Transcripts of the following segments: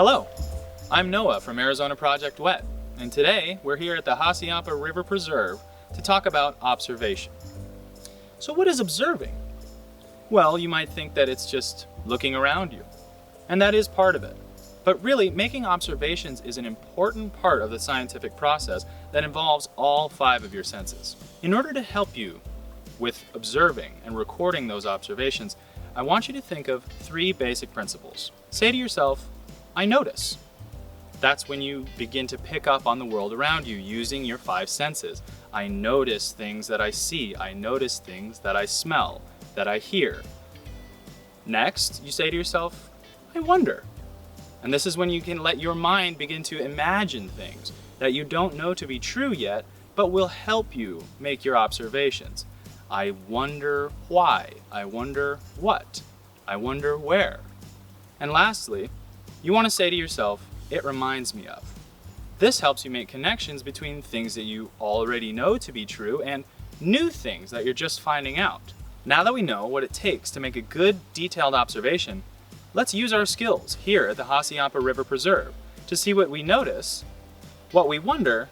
Hello, I'm Noah from Arizona Project WET, and today we're here at the Hassayampa River Preserve to talk about observation. So what is observing? Well, you might think that it's just looking around you, and that is part of it. But really, making observations is an important part of the scientific process that involves all 5 of your senses. In order to help you with observing and recording those observations, I want you to think of 3 basic principles. Say to yourself, I notice. That's when you begin to pick up on the world around you using your 5 senses. I notice things that I see. I notice things that I smell, that I hear. Next, you say to yourself, I wonder. And this is when you can let your mind begin to imagine things that you don't know to be true yet, but will help you make your observations. I wonder why. I wonder what. I wonder where. And lastly, you want to say to yourself, it reminds me of. This helps you make connections between things that you already know to be true and new things that you're just finding out. Now that we know what it takes to make a good, detailed observation, let's use our skills here at the Hassayampa River Preserve to see what we notice, what we wonder,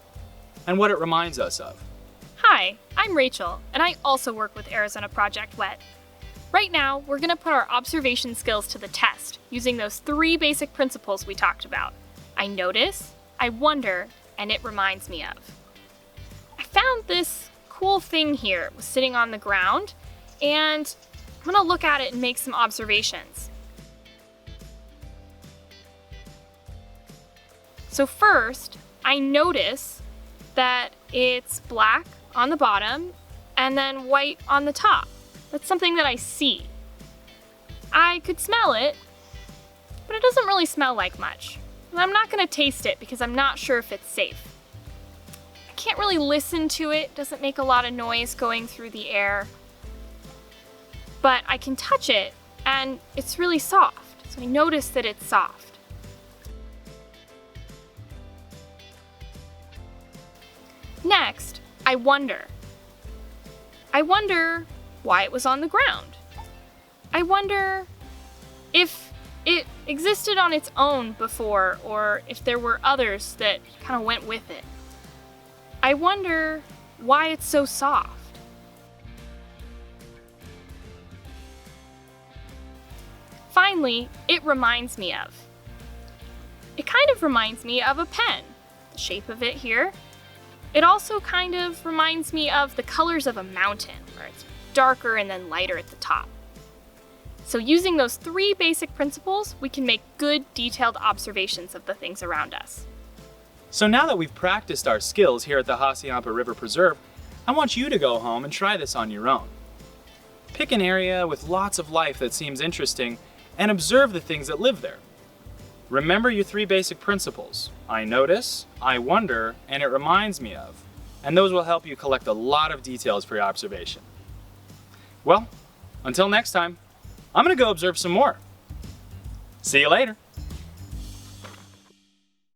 and what it reminds us of. Hi, I'm Rachel, and I also work with Arizona Project WET. Right now, we're going to put our observation skills to the test using those 3 basic principles we talked about. I notice, I wonder, and it reminds me of. I found this cool thing here. It was sitting on the ground, and I'm going to look at it and make some observations. So first, I notice that it's black on the bottom and then white on the top. That's something that I see. I could smell it, but it doesn't really smell like much. And I'm not going to taste it because I'm not sure if it's safe. I can't really listen to it. It doesn't make a lot of noise going through the air. But I can touch it and it's really soft. So I notice that it's soft. Next, I wonder. I wonder why it was on the ground. I wonder if it existed on its own before or if there were others that kind of went with it. I wonder why it's so soft. Finally, it reminds me of. It kind of reminds me of a pen, the shape of it here. It also kind of reminds me of the colors of a mountain, where it's darker and then lighter at the top. So using those 3 basic principles, we can make good, detailed observations of the things around us. So now that we've practiced our skills here at the Hassayampa River Preserve, I want you to go home and try this on your own. Pick an area with lots of life that seems interesting and observe the things that live there. Remember your 3 basic principles. I notice, I wonder, and it reminds me of. And those will help you collect a lot of details for your observation. Well, until next time, I'm going to go observe some more. See you later.